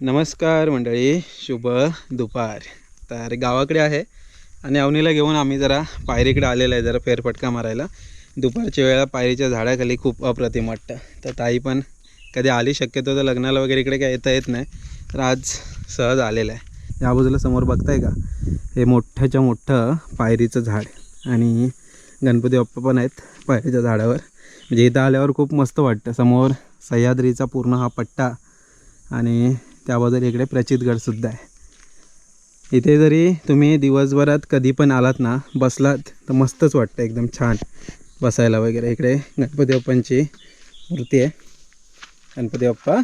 नमस्कार मंडळी, शुभ दुपार. तर गावाकडे आहे आणि अवनीला घेऊन आम्ही जरा पायरीकडे आलेलो आहे, जरा फेरफटका मारायला. दुपारच्या वेळेला पायरीच्या झाडाखाली खूप अप्रतिम वाटतं. तर ताई पण कधी आली, शक्यतो तर लग्नाला वगैरे इकडे काय येता येत नाही, तर आज सहज आलेलं आहे. या बाजूला समोर बघताय का, हे मोठ्याच्या मोठं पायरीचं झाड आणि गणपती बाप्पा पण आहेत पायरीच्या झाडावर. म्हणजे इथं आल्यावर खूप मस्त वाटतं. समोर सह्याद्रीचा पूर्ण हा पट्टा आणि त्याबद्दल इकडे प्रचितगडसुद्धा आहे. इथे जरी तुम्ही दिवसभरात कधी पण आलात ना, बसलात तर मस्तच वाटतं, एकदम छान बसायला वगैरे. इकडे गणपती बाप्पांची मूर्ती आहे. गणपती बाप्पा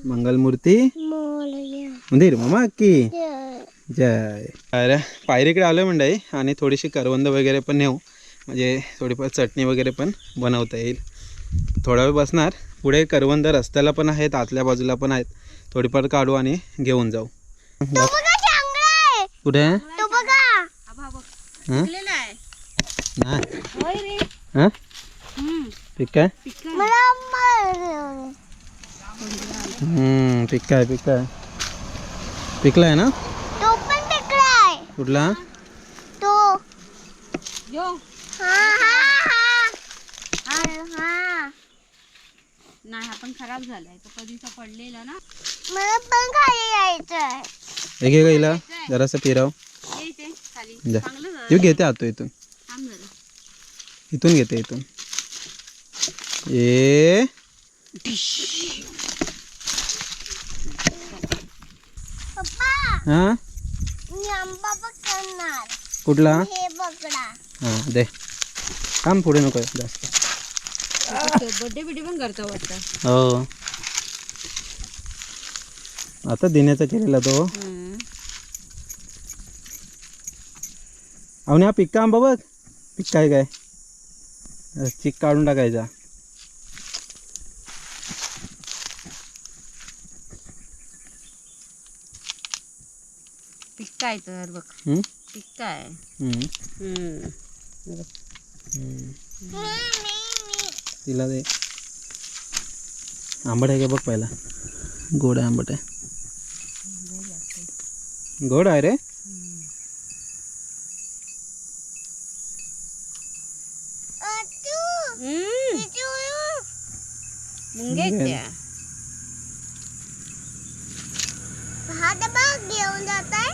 मंगलमूर्ती मंदिर मामा की जय. अरे पायरीकडे आलो मंडळी आणि थोडीशी करवंद वगैरे पण नेऊ, म्हणजे थोडीफार चटणी वगैरे पण बनवता येईल. थोडा वेळ बसणार. पुढे करवंद रस्त्याला पण आहेत, आतल्या बाजूला पण आहेत. थोडीफार काढू आणि घेऊन जाऊ. कुठे पिक आहे, पिक आहे, पिक आहे, पिकला आहे ना. तो पण पिकलाय. कुठला तो यो हा हा हा हा नाही, हा पण खराब झालाय. तो कधीचा पडलेला ना. मला पण खाली यायचंय. एक एक गेला जरासं फिरव. येते खाली जा. चांगलं झालं. तू घेते आतो इथून, थांब जरा. इथून घेते इथून. ए पप्पा हा मी आंबा पकडणार. कुठला हे पकडा. हां दे. थांब, पुढे नको जास्त. बर्थडे बिडे पण करतो वाटतं. हो, आता देण्याचा केलेला तो. अवनी हा पिक्का आंबा बघ, पिक्का आहे काय, चिक काढून टाकायचा. पिक्का आहे तर बघ, पिक्का आहे. तिला दे. आंबट आहे का बघ पहिला. गोड आहे, आंबट आहे, गोड आहे रे. मुंग्या भात बघ घेऊन जाताय.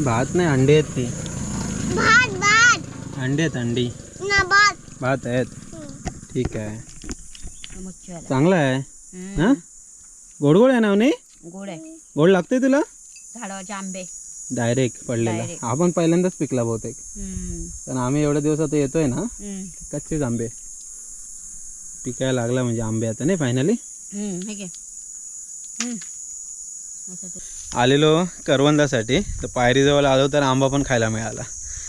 भात नाही, अंडे आहेत ती. भात भात अंडे आहेत, अंडी. ना भात. भात आहेत. ठीक आहे, मच्छी चांगला आहे. हा, गोड गोड आहे ना अवनी. गोड आहे. गोड लागते तुला. झाडावरचे आंबे डायरेक्ट पडलेला. हा पण पहिल्यांदाच पिकला बहुतेक, कारण आम्ही एवढ्या दिवसात येतोय ना. कच्चेच आंबे पिकायला लागला म्हणजे आंबे आता नाही फायनली. आलेलो करवंदासाठी, तर पायरीजवळ आलो तर आंबा पण खायला मिळाला.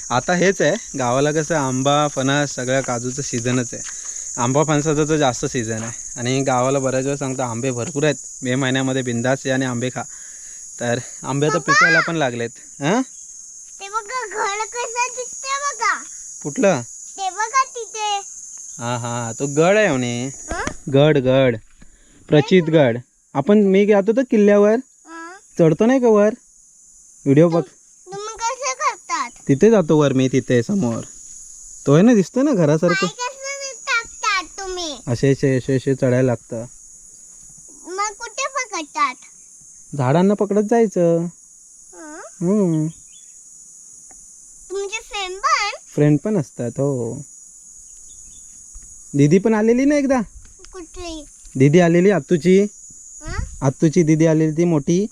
आता हेच आहे गावाला कसं, आंबा फणस सगळ्या काजूचं सीझनच आहे. आंबा फणसाचा तर जास्त सीझन आहे आणि गावाला बऱ्याच वेळा सांगतो आंबे भरपूर आहेत. मे महिन्यामध्ये बिंदास या आणि आंबे खा. तर आंबे तर पिकायला पण लागलेत. हां, ते बघा घर कसं दिसते बघा. कुठलं ते बघा तिथे. हां हां, तो गड आहे म्हणे. गड गड प्रचितगड. आपण मी जातो तर किल्ल्यावर चढतो नाही का वर, व्हिडिओ बघ. तुम्ही कसं करतात. तिथे जातो वर मी, तिथे समोर तो आहे ना, दिसतो ना घरासारखं. कसं टाकतात तुम्ही. असे असे असे असे चढायला लागतं. मग कुठे पकडतात. झाडांना पकडत जायचं. तुमचे फ्रेंड पण. फ्रेंड पण असतात. हो, दीदी पण आलेली ना एकदा. कुठली. दीदी आलेली, आत्तूची. आत्तूची दीदी आलेली ती मोठी.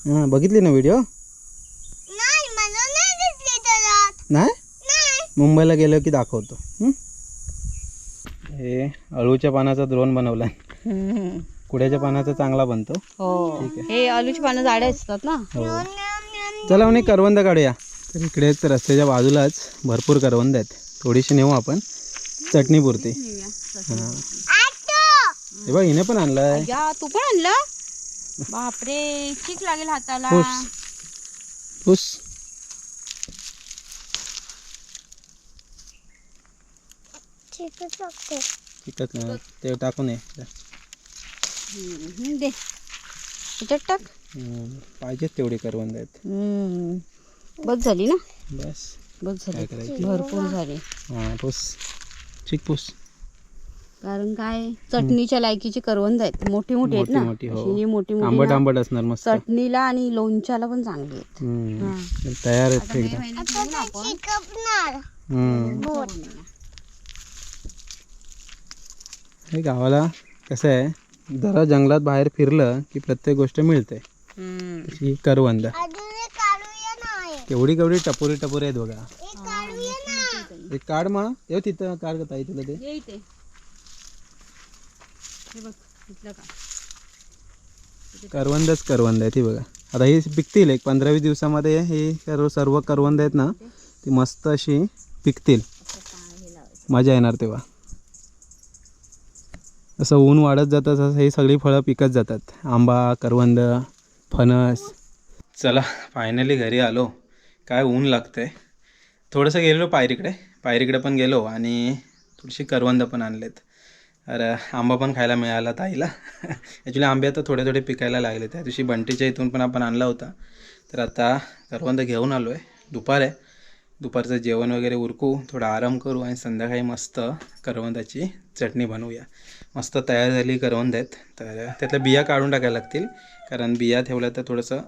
हां, बघितली ना व्हिडिओ. नाही मला नाही दिसली त्याच्यात. नाही, नाही. मुंबईला गेलो की दाखवतो. हे अळूच्या पानाचा द्रोण बनवला. कुड्याच्या पानाचा चांगला बनतो. हो, हे आलूची पानं झाडे असतात ना. हो, चला म्हणे करवंद काढूया. तर इकडेच रस्त्याच्या बाजूलाच भरपूर करवंद आहेत. थोडीशी नेऊ आपण चटणी पुरते. हां, हे बघ हिने पण आणलाय. तू पण आणलं. बापरे, चीक लागेल हाताला. हुस. चिकट लागते. चिकट ते टाकून ये. दे याच्यात टाक. पाहिजेत तेवढी करवंद आहेत. बस झाली ना. बस बस काय झाली करायचं. भरपूर झाली. हां पुस चिक पुस. कारण काय चटणीच्या लायकीची करवंद आहेत. मोठी मोठी आहेत ना. मोठी, हो. अशी ही मोठी आंबट मोठी ना, आंबट असणार मस्त. चटणीला आणि लोणच्याला पण चांगली आहेत. तयार आहेत आता मे एकदम. महिन्यात घेऊ ना आपण. शिकवणार बोट. हे गावाला कसं आहे जरा जंगलात बाहेर फिरलं की प्रत्येक गोष्ट मिळते. ही करवंद अजून एक काढूया नाही केवढी केवढी टपोरी टपोरी आहेत बघा. एक काढूया ना एक काढ मग येऊ तिथं काढ का ताई तुला ते. ये इथे. हे बघ इथलं का. करवंदच करवंद आहे ती बघा. आता ही पिकतील एक 15-20 दिवसामध्ये. ही सर्व करवंद आहेत ना ती मस्त अशी पिकतील. मजा येणार तेव्हा. असं ऊन वाढत जातं तसं ही सगळी फळं पिकत जातात. आंबा, करवंद, फणस. चला फायनली घरी आलो. काय ऊन लागतंय. थोडंसं गेलेलो पायरीकडे पण गेलो आणि थोडीशी करवंद पण आणलेत. अरे आंबा पण खायला मिळाला ताईला. ॲक्च्युली आंबे आता थोडे थोडे पिकायला लागले. त्या दिवशी बंटीच्या इथून पण आपण आणला होता. तर आता करवंद घेऊन आलो आहे. दुपार आहे. दुपारचं जेवण वगैरे उरकू, थोडा आराम करू आणि संध्याकाळी मस्त करवंदाची चटणी बनवूया. मस्त तयार झाली करवंद आहेत. तर त्यातल्या बिया काढून टाकायला लागतील कारण बिया ठेवल्या तर थोडंसं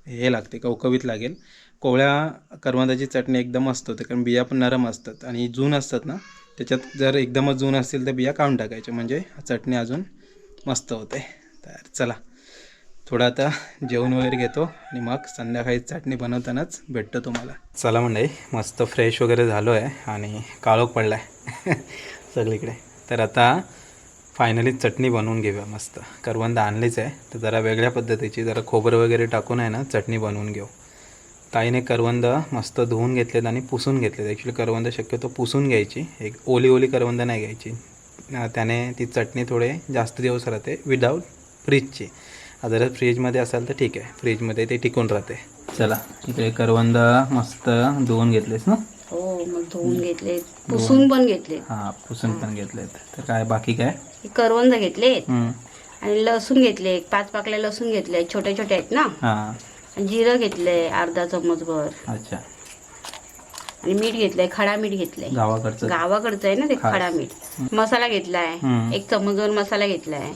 हे लागते कवकवीत लागेल. कोवळ्या करवंदाची चटणी एकदम मस्त होते कारण बिया पण नरम असतात आणि जून असतात ना त्याच्यात जर एकदमच जून असतील तर बिया काढून टाकायच्या म्हणजे चटणी अजून मस्त होते. तर चला थोडं आता जेवण वगैरे घेतो आणि मग संध्याकाळी चटणी बनवतानाच भेटतो तुम्हाला. चला मंडळी मस्त फ्रेश वगैरे झालो आहे आणि काळोख पडला आहे सगळीकडे. तर आता फायनली चटणी बनवून घेऊया. मस्त करवंद आणलीच आहे तर जरा वेगळ्या पद्धतीची जरा खोबरं वगैरे टाकून आहे ना चटणी बनवून घेऊ. ताईने करवंद मस्त धुवून घेतलेत आणि पुसून घेतलेत. ॲक्च्युली करवंद शक्यतो पुसून घ्यायची. एक ओली करवंद नाही घ्यायची. त्याने ती चटणी थोडे जास्त दिवस राहते विदाऊट फ्रीजची. जर फ्रीजमध्ये असेल तर ठीक आहे. फ्रीजमध्ये ते टिकून राहते. चला इथे करवंद मस्त धुवून घेतलेस ना. हो मग धुवून घेतले पुसून पण घेतले. हां पुसून पण घेतलेत. तर काय बाकी काय करवंद घेतलेत आणि लसूण घेतले. 5 पाकल्या लसूण घेतले. छोटे छोटे आहेत ना. हां जिरं घेतलंय अर्धा चम्मचभर. अच्छा. आणि मीठ घेतलंय. खडा मीठ घेतलंय. गावाकडचं आहे ना ते खडा मीठ. मसाला घेतलाय 1 चम्मचभर मसाला घेतलाय.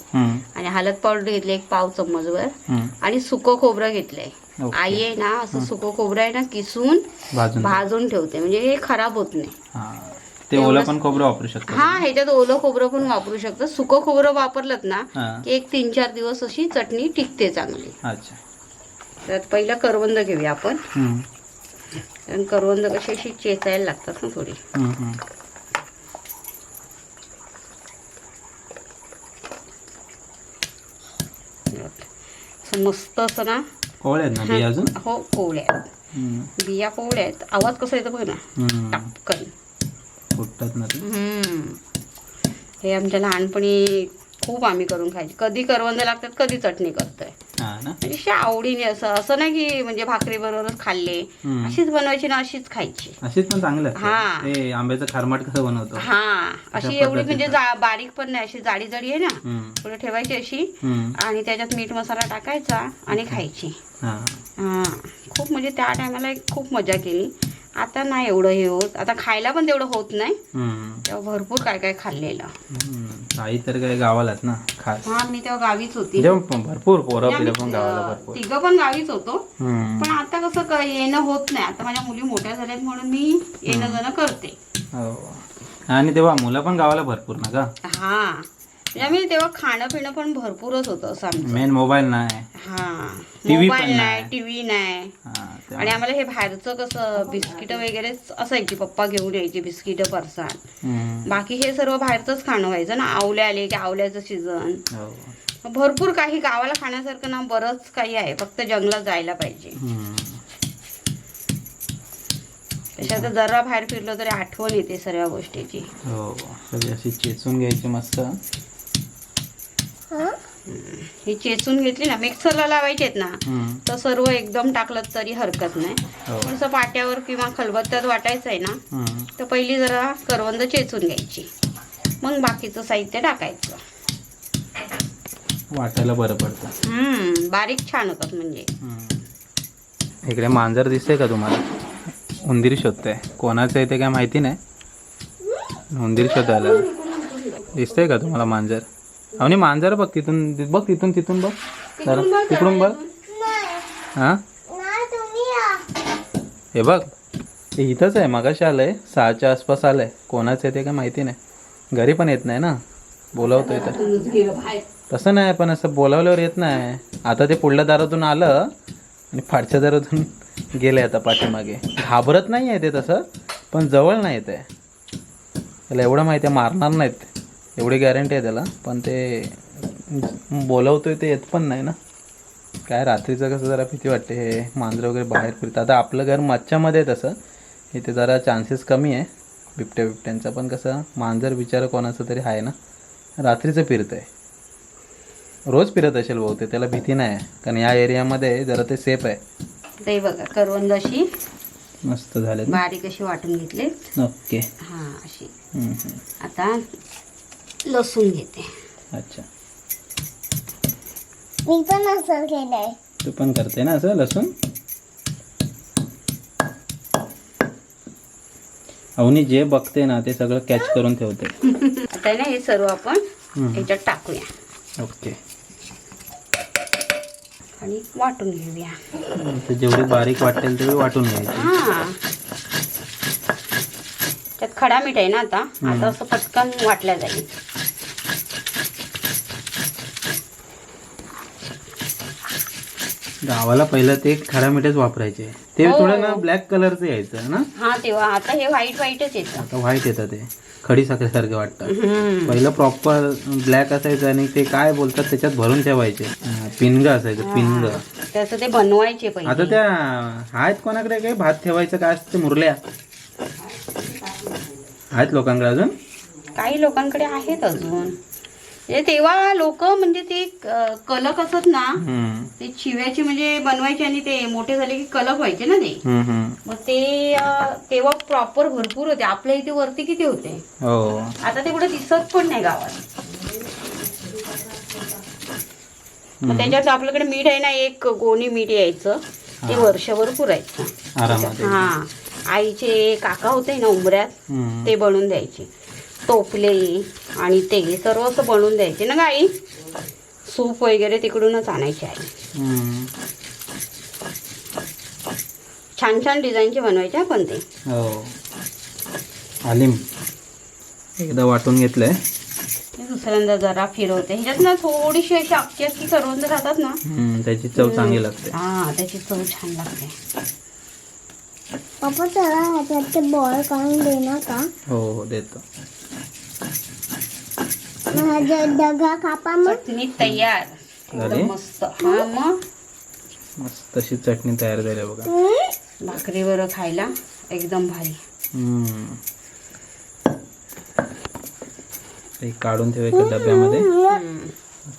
आणि हळद पावडर घेतली 1 पाव चम्मचभर. आणि सुकं खोबरं घेतलंय. आई आहे ना असं सुकं खोबरं आहे ना किसून भाजून ठेवते म्हणजे हे खराब होत नाही. ते ओलं पण खोबरं वापरू शकतो. हा ह्याच्यात ओलं खोबरं पण वापरू शकतं. सुकं खोबरं वापरलं ना की 1-3-4 दिवस अशी चटणी टिकते चांगली. अच्छा. तर पहिला करवंद घेऊया आपण. कारण करवंद कशी अशी चेचायला लागतात ना थोडी. मस्त असं ना कोवळ्या आहेत ना बिया अजून. हो कोवळ्या बिया कोवळ्या आहेत. आवाज कसा येतो बघ ना टपकन फुटतात ना ते. हे आमच्या लहानपणी खूप आम्ही करून खायचे. कधी करवंद लागतात कधी चटणी करतोय. म्हणजे आवडीने असं नाही की म्हणजे भाकरी बरोबरच खाल्ले. अशीच बनवायची ना अशीच खायची. अशीच पण चांगलं. हा ते आंब्याचं खारमाट कसं बनवतो. हा अशी एवढी म्हणजे बारीक पण नाही अशी जाडी जाडी आहे ना पुढे ठेवायची अशी आणि त्याच्यात मीठ मसाला टाकायचा आणि खायची. हा खूप म्हणजे त्या टायमाला खूप मजा केली. आता नाही एवढं हे होत. आता खायला पण तेवढं होत नाही. तेव्हा भरपूर काय काय खाल्लेलं. आई तर काय गावालाच ना खास. हा मी तेव्हा गावीच होती. भरपूर पोरं पिलं पण गावाला भरपूर. तिघं पण गावीच होतो. पण आता कसं येणं होत नाही. आता माझ्या मुली मोठ्या झाल्यात म्हणून मी येणं जाणं करते. आणि तेव्हा मुलं पण गावाला भरपूर ना का. हा म्हणजे तेव्हा खाणं पिणं पण भरपूरच होतं असं आमचं. मेन मोबाईल नाही. हा मोबाईल नाही टीव्ही नाही. आणि आम्हाला हे बाहेरचं कसं बिस्किट वगैरे असायची. पप्पा घेऊन यायचे बिस्किट परसाद. बाकी हे सर्व बाहेरचंच खाणं व्हायचं ना. आवले आले की आवल्याचं सीझन. भरपूर काही गावाला खाण्यासारखं ना बरंच काही आहे. फक्त जंगलात जायला पाहिजे. त्याच्यात जरा बाहेर फिरलो तरी आठवण येते सर्व गोष्टीची. हो सगळी अशी चेचून घ्यायची मस्त. ही चेचून घेतली ना मिक्सरला लावायची आहेत ना तर सर्व एकदम टाकलं तरी हरकत नाही. थोडंसं पाट्यावर किंवा खलबत्त्यात वाटायचं आहे ना तर पहिली जरा करवंद चेचून घ्यायची. मग बाकीचं साहित्य टाकायचं. वाटायला बरं पडतं. बारीक छान होतात म्हणजे. इकडे मांजर दिसतंय का तुम्हाला? उंदीर शोधतंय. कोणाचं आहे ते काय माहिती नाही. उंदीर शोधायला दिसतंय का तुम्हाला मांजर? आणि मांजर बघ तिथून बघ, तिथून बघ जरा, तिकडून बघ. हां हे बघ, हे इथंच आहे. मगाशी आलंय, 6च्या आसपास आलंय. कोणाचं आहे ते काय माहिती नाही. घरी पण येत नाही ना, बोलावतोय तर. तसं नाही, पण असं बोलावल्यावर येत नाही. आता ते पुढल्या दारातून आलं आणि फाडच्या दारातून गेले आता पाठीमागे. घाबरत नाही आहे ते तसं, पण जवळ नाही येत आहे. त्याला एवढं माहिती आहे मारणार नाहीत, एवढी गॅरंटी आहे त्याला. पण ते बोलावतोय ते येत पण नाही ना. काय रात्रीचं कसं जरा भीती वाटते, हे मांजरं वगैरे बाहेर फिरतात. आता आपलं घर मच्छामध्ये आहे तसं, इथे जरा चान्सेस कमी आहे बिबट्यांचा. पण कसं मांजर बिचारं कोणाचं तरी आहे ना, रात्रीचं फिरतं आहे. रोज फिरत असेल बहुतेक, त्याला भीती नाही आहे. कारण या एरियामध्ये जरा ते सेफ आहे. ते बघा करवंद अशी मस्त झाले, बारीक अशी वाटून घेतले. ओके. हां अशी. आता लसूण घेते. अच्छा, मी पण असं केलंय. तू पण करते ना असं लसूण? अवनी जे बघते ना ते सगळं कॅच करून ठेवते. आता ना हे सर्व आपण ह्याच्यात टाकूया. ओके. आणि वाटून घेऊया. जेवढी बारीक वाटेल तेवढी वाटून घ्यायची. हां त्यात खडा मीठ आहे ना. आता असं पटकन वाटल्या जाईल. गावाला पहिलं ते खडा मीठच वापरायचे. ते थोडं ना ब्लॅक कलरचं यायचं ना. हा तेव्हा. आता हे व्हाईटच येतं. आता व्हाईट येतं, ते खडी साखरेसारखं वाटतं. पहिलं प्रॉपर ब्लॅक असायचं आणि ते काय बोलतात त्याच्यात भरून ठेवायचे. पिंग असायचं, पिंग. त्याचं ते बनवायचे पहिले. आता त्या आहेत कोणाकडे काय भात ठेवायचं काय असतं, मुरल्या आहेत लोकांकडे अजून. काही लोकांकडे आहेत अजून. तेव्हा लोक म्हणजे ते कलक असत ना, ते चिव्याचे म्हणजे बनवायचे आणि ते मोठे झाले की कलक व्हायचे ना ते. मग ते तेव्हा प्रॉपर भरपूर होते. आपल्या इथे वरती किती होते. हो, आता ते कुठे दिसत पण नाही गावात. मग त्याच्यात आपल्याकडे मीठ आहे ना, एक गोणी मीठ यायचं, ते वर्षभर पुरायचं आरामात. हा. आईचे काका होते ना उमऱ्यात, ते बनवून द्यायचे. टोपले आणि ते सर्व असं बनवून द्यायचे ना गाई. सूप वगैरे तिकडूनच आणायचे आई. छान छान डिझाईनचे बनवायचे पण ते. हो, आलिम एकदा वाटून घेतलंय. दुसऱ्यांदा जरा फिरवते. ह्याच्यात ना थोडीशी अशी अख्खी करवंद राहतात ना, त्याची चव चांगली लागते. हा त्याची चव छान लागते. पप्पा चला ह्याच्यात ते बॉल काढून देणार का? हो देतो. दगा कापा मग. चटणी तयार झाली? मस्त. हा मग मस्त तशी चटणी तयार झाली बघा. भाकरीवर खायला एकदम भारी. एक काढून ठेवायचं डब्यामध्ये.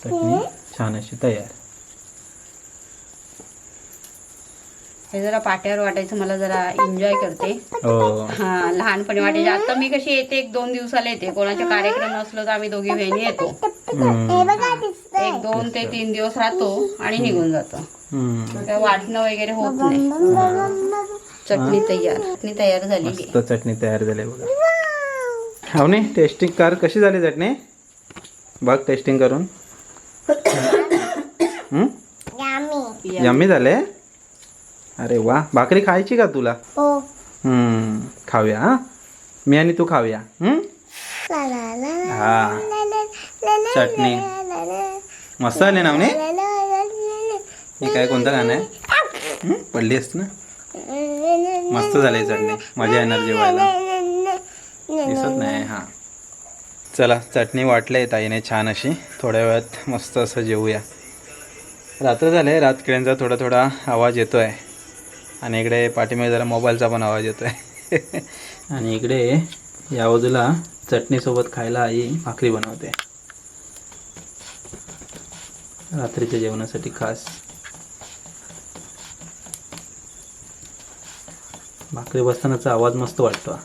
चटणी छान अशी तयार. हे जरा पाट्यावर वाटायचं मला जरा एन्जॉय करते. हो, हा लहानपणी वाटायचे. आता मी कशी येते 1-2 दिवसाला येते. कोणाचे कार्यक्रम असलो तर आम्ही दोघी बहिणी येतो. हे बघा दिसतंय. 1-2 ते 3 दिवस राहतो आणि निघून जातो. काय वाटणं वगैरे होत नाही. चटणी तयार झालेली. मस्त चटणी तयार झाली बघा. हो नाही, टेस्टिंग कर. कशी झाली चटणी बघ टेस्टिंग करून. यम्मी झाले. अरे वा, भाकरी खायची का तुला? हो. खाऊया. हा, मी आणि तू खाऊया. हा, चटणी मस्त आली ना. हे काय कोणतं गाणं आहे? पडली असत ना. मस्त झाली चटणी. मजा येणार जेवायला. दिसत नाही. हा चला, चटणी वाटली आहे ताईने छान अशी. थोड्या वेळात मस्त असं जेवूया. रात्र झाले, रातकिड्यांचा थोडा थोडा आवाज येतो आहे. आणि इकडे पाठीमागे जरा मोबाईलचा पण आवाज येतो आहे. आणि इकडे या बाजूला चटणीसोबत खायला आई भाकरी बनवते रात्रीच्या जेवणासाठी खास. भाकरी बसतानाचा आवाज मस्त वाटतो.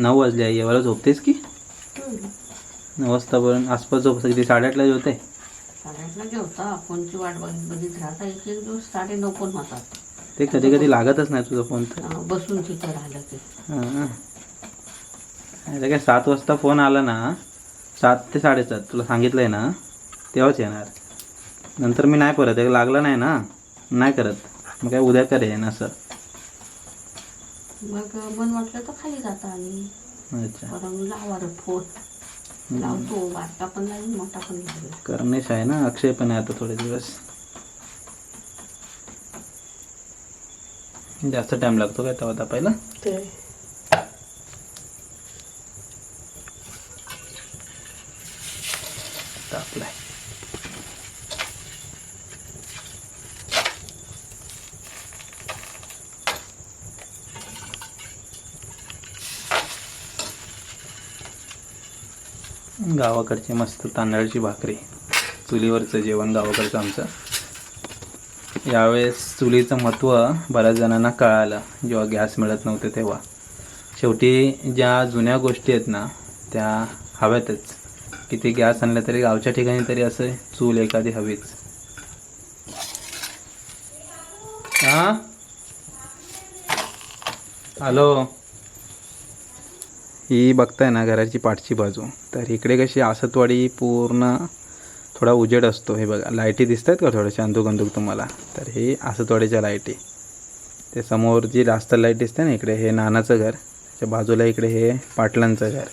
9 वाजले आई, एवढा झोपतेस की? 9 वाजतापर्यंत आसपास झोप किती 8:30ला जेवते? 8:30ला जेवता. फोनची वाट बघित राहता. एक एक दिवस 9:30 पण होतात. ते कधी कधी लागतच नाही तुझा फोन तर. बसून तिथं राहिलं ते. हां काय 7 वाजता फोन आला ना, 7 ते 7:30 तुला सांगितलं आहे ना, तेव्हाच येणार. नंतर मी नाही परत, एक लागला नाही ना नाही करत. मग काय उद्या करेन असं. मग मन वाटलं तर खाली जाता आणि अच्छा लावा फोन लावतो. बारका पण लागेल, मोठा पण लागेल. करणेश आहे ना, अक्षय पण आहे आता थोडे दिवस. जास्त टाइम लागतो काय तवा तापायला? तापलाय. गावाकडची मस्त तांदळाची भाकरी, चुलीवरचं जेवण गावाकडचं आमचं. यावेळेस चुलीचं महत्त्व बऱ्याच जणांना कळालं जेव्हा गॅस मिळत नव्हते तेव्हा. शेवटी ज्या जुन्या गोष्टी आहेत ना त्या हव्यातच. किती गॅस आणला तरी गावच्या ठिकाणी तरी असं चूल एखादी हवीच. हां हॅलो. ही बघताय ना घराची पाठची बाजू. तर इकडे कशी आसतवाडी पूर्ण थोडा उजेड असतो. हे बघा लाईटी दिसत आहेत का थोड्याशा अंधुक तुम्हाला? तर हे आसतवाडीच्या लाईटी. ते समोर जी जास्त लाईट दिसते ना इकडे, हे नानाचं घर. त्याच्या बाजूला इकडे हे पाटलांचं घर.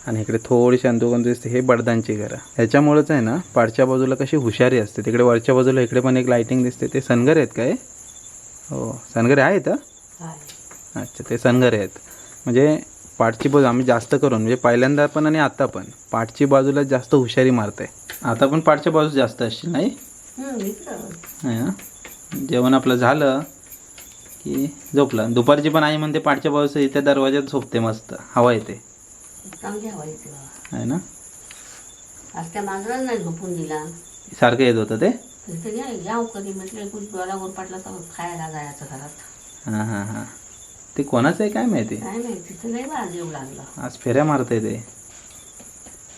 आणि इकडे थोडीशी अंधुक दिसते, हे बडदांची घरं. ह्याच्यामुळेच आहे ना पाठच्या बाजूला कशी हुशारी असते. तिकडे वरच्या बाजूला इकडे पण एक लाईटिंग दिसते. ते सनगर आहेत काय? हो सनगरे आहेत. अच्छा ते सनगरे आहेत. म्हणजे पाठची बाजू आम्ही जास्त करून म्हणजे पहिल्यांदा पण आणि आता पण पाठची बाजूला जास्त हुशारी मारते. आता पण पाठच्या बाजू जास्त असशील नाही? जेवण आपलं झालं की झोपलं. दुपारची पण आई म्हणते पाठच्या बाजूचं इथे दरवाज्यात झोपते, मस्त हवा येते. चांगली हवा येते आहे ना. आज त्या मांजराला नाही झोपून दिला. सारखं येत होतं ते. जाऊ कधी म्हटलं गोला गोरपाटला तर खायला जायचं घरात. हां हां हां. ते कोणाचं आहे काय माहिती? काय माहिती. तिथं नाही बा जेव लागला. आज फेऱ्या मारतंय ते.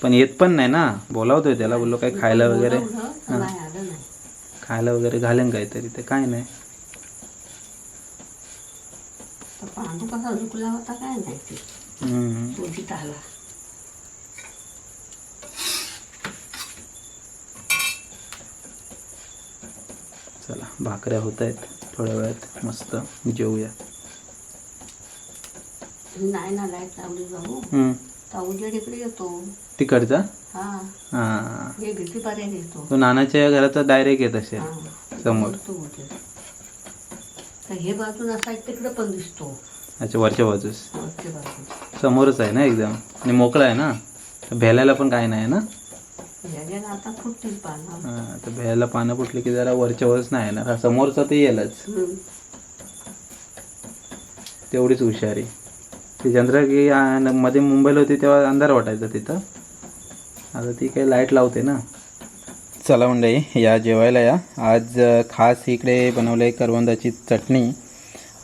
पण येत पण नाही ना. बोलावतोय त्याला, बोललो काय खायला वगैरे. नाही आलं नाही. खायला वगैरे घालेन काहीतरी. ते काय नाही. पांडू कसा झुकला होता काय माहिती. तो तिथं आला. चला भाकऱ्या होत आहेत, थोड्या वेळात मस्त जेवूया. नाही ना लाईट लावली जाऊ तर उजेड इकडे येतो तिकडचा. हा हां हे भीती पर्यंत येतो. तो नानाच्या घराचा डायरेक्ट येत असेल समोर. तर हे बाजून असा तिकडे पण दिसतो. अच्छा वरच्या बाजूस वरच्या बाजून समोरच आहे ना एकदम. आणि मोकळा आहे ना, तर भेलायला पण काय नाही ना. यायला आता फुटतील पानं. हां तर भेलायला पानं फुटली की जरा वरच्या वरच नाही येणार. हा समोरचा ते येईलच. तेवढीच हुशारी. ती चंद्रकी मध्ये मुंबईला होती तेव्हा अंधार वाटायचा तिथं. आता ती काही लाईट लावते ना. चला मंडळी या जेवायला या. आज खास इकडे बनवलं आहे करवंदाची चटणी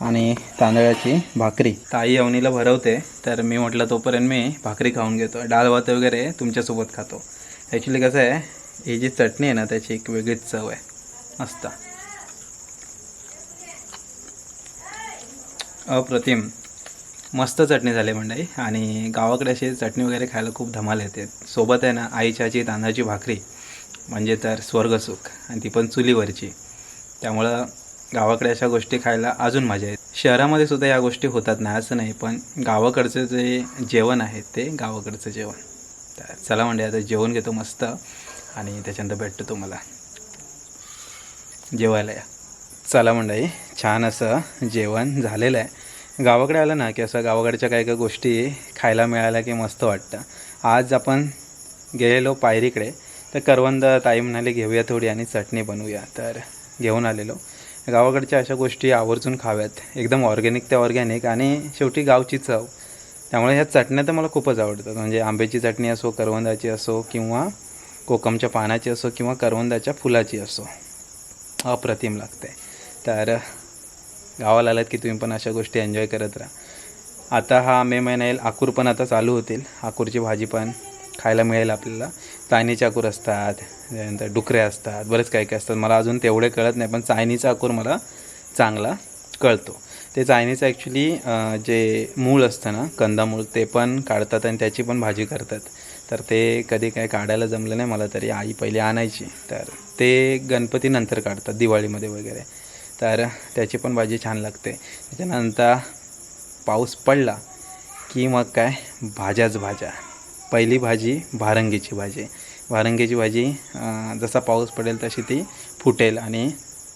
आणि तांदळाची भाकरी. ताई अवनीला भरवते, तर मी म्हटलं तोपर्यंत मी भाकरी खाऊन घेतो. डाळ भात वगैरे तुमच्यासोबत खातो. ॲक्च्युली कसं आहे, ही जी चटणी आहे ना त्याची एक वेगळीच चव आहे. मस्त अप्रतिम मस्त चटणी झाली मंडळी. आणि गावाकडे अशी चटणी वगैरे खायला खूप धमाल येते. सोबत आहे ना आईच्या हातची तांदळाची भाकरी म्हणजे तर स्वर्गसुख. आणि ती पण चुलीवरची. त्यामुळं गावाकडे अशा गोष्टी खायला अजून मजा येते. शहरामध्ये सुद्धा या गोष्टी होतात नाही असं नाही, पण गावाकडचं जे जेवण आहे ते गावाकडचं जेवण. तर चला मंडळी आता जेवण घेतो मस्त आणि त्याच्यानंतर भेटतो तुम्हाला. जेवायला या. चला मंडळी छान असं जेवण झालेलं आहे. गावाकडे आलं ना की असं गावाकडच्या काही काही गोष्टी खायला मिळाल्या की मस्त वाटतं. आज आपण गेलेलो पायरीकडे, तर करवंद ताई म्हणाले घेऊया थोडी आणि चटणी बनवूया. तर घेऊन आलेलो. गावाकडच्या अशा गोष्टी आवर्जून खाव्यात. एकदम ऑर्गॅनिक ते ऑर्गॅनिक आणि शेवटी गावची चव. त्यामुळे ह्या चटण्या तर मला खूपच आवडतात. म्हणजे आंब्याची चटणी असो, करवंदाची असो, किंवा कोकमच्या पानाची असो, किंवा करवंदाच्या फुलाची असो, अप्रतिम लागते. तर गावाला आलात की तुम्ही पण अशा गोष्टी एन्जॉय करत राहा. आता हा मे महिना येईल, आकूर पण आता चालू होतील. आकूरची भाजी पण खायला मिळेल आपल्याला. चायनीचे आकूर असतात, त्यानंतर डुकरे असतात, बरेच काही काही असतात. मला अजून तेवढे कळत नाही, पण चायनीचा आकूर मला चांगला कळतो. ते चायनीचं ॲक्च्युली जे मूळ असतं ना, कंदमूळ, ते पण काढतात आणि त्याची पण भाजी करतात. तर ते कधी काय काढायला जमलं नाही मला, तरी आई पहिले आणायची. तर ते गणपतीनंतर काढतात, दिवाळीमध्ये वगैरे. तर त्याची पण भाजी छान लागते. त्याच्यानंतर पाऊस पडला की मग काय, भाज्याच भाज्या. पहिली भाजी भारंगीची भाजी. भारंगीची भाजी जसा पाऊस पडेल तशी ती फुटेल आणि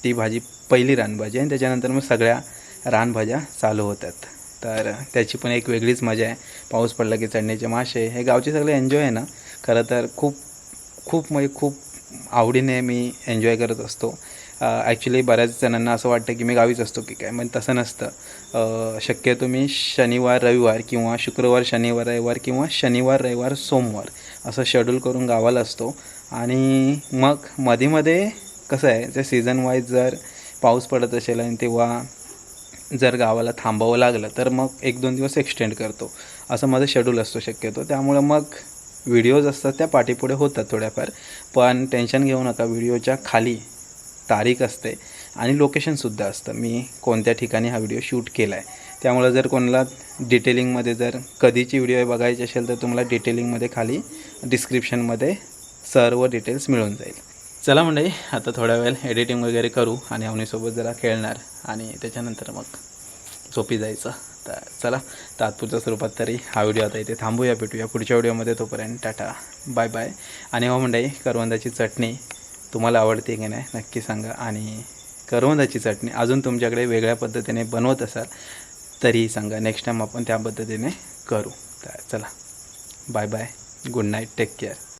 ती भाजी पहिली रानभाजी, आणि त्याच्यानंतर मग सगळ्या रानभाज्या चालू होतात. तर त्याची पण एक वेगळीच मजा आहे. पाऊस पडला की चढणीचे मासे, हे गावचे सगळे एन्जॉय आहे ना. खरं तर खूप खूप म्हणजे खूप आवडीने मी एन्जॉय करत असतो. ॲक्च्युली बऱ्याच जणांना असं वाटतं की मी गावीच असतो की काय, पण तसं नसतं. शक्यतो मी शनिवार रविवार किंवा शुक्रवार शनिवार रविवार किंवा शनिवार रविवार सोमवार असं शेड्यूल करून गावाला असतो. आणि मग मध्ये कसं आहे, त्या सीझन वाईज जर पाऊस पडत असेल आणि तेव्हा जर गावाला थांबावं लागलं तर मग 1-2 दिवस एक्सटेंड करतो, असं माझं शेड्यूल असतो शक्यतो. त्यामुळं मग व्हिडिओज असतात त्या पाठीपुढे होतात थोड्याफार, पण टेन्शन घेऊ नका. व्हिडिओच्या खाली तारीख असते आणि लोकेशनसुद्धा असतं, मी कोणत्या ठिकाणी हा व्हिडिओ शूट केला आहे. त्यामुळं जर कोणाला डिटेलिंगमध्ये जर कधीची व्हिडिओ बघायची असेल तर तुम्हाला डिटेलिंगमध्ये खाली डिस्क्रिप्शनमध्ये सर्व डिटेल्स मिळून जाईल. चला मंडळी, आता थोडा वेळ एडिटिंग वगैरे करू आणि अवनीसोबत जरा खेळणार आणि त्याच्यानंतर मग झोपी जायचं. तर चला, तात्पुरत्या स्वरूपात तरी हा व्हिडिओ आता इथे थांबूया. भेटूया पुढच्या व्हिडिओमध्ये. तोपर्यंत टाटा, बाय बाय. आणि हो मंडळी, करवंदाची चटणी तुम्हाला आवडते की नाही नक्की सांगा. आणि करवंदाची चटणी अजून तुमच्याकडे वेगळ्या पद्धतीने बनवत असाल तरीही सांगा, नेक्स्ट टाईम आपण त्या पद्धतीने करू. तर चला, bye bye, good night, take care.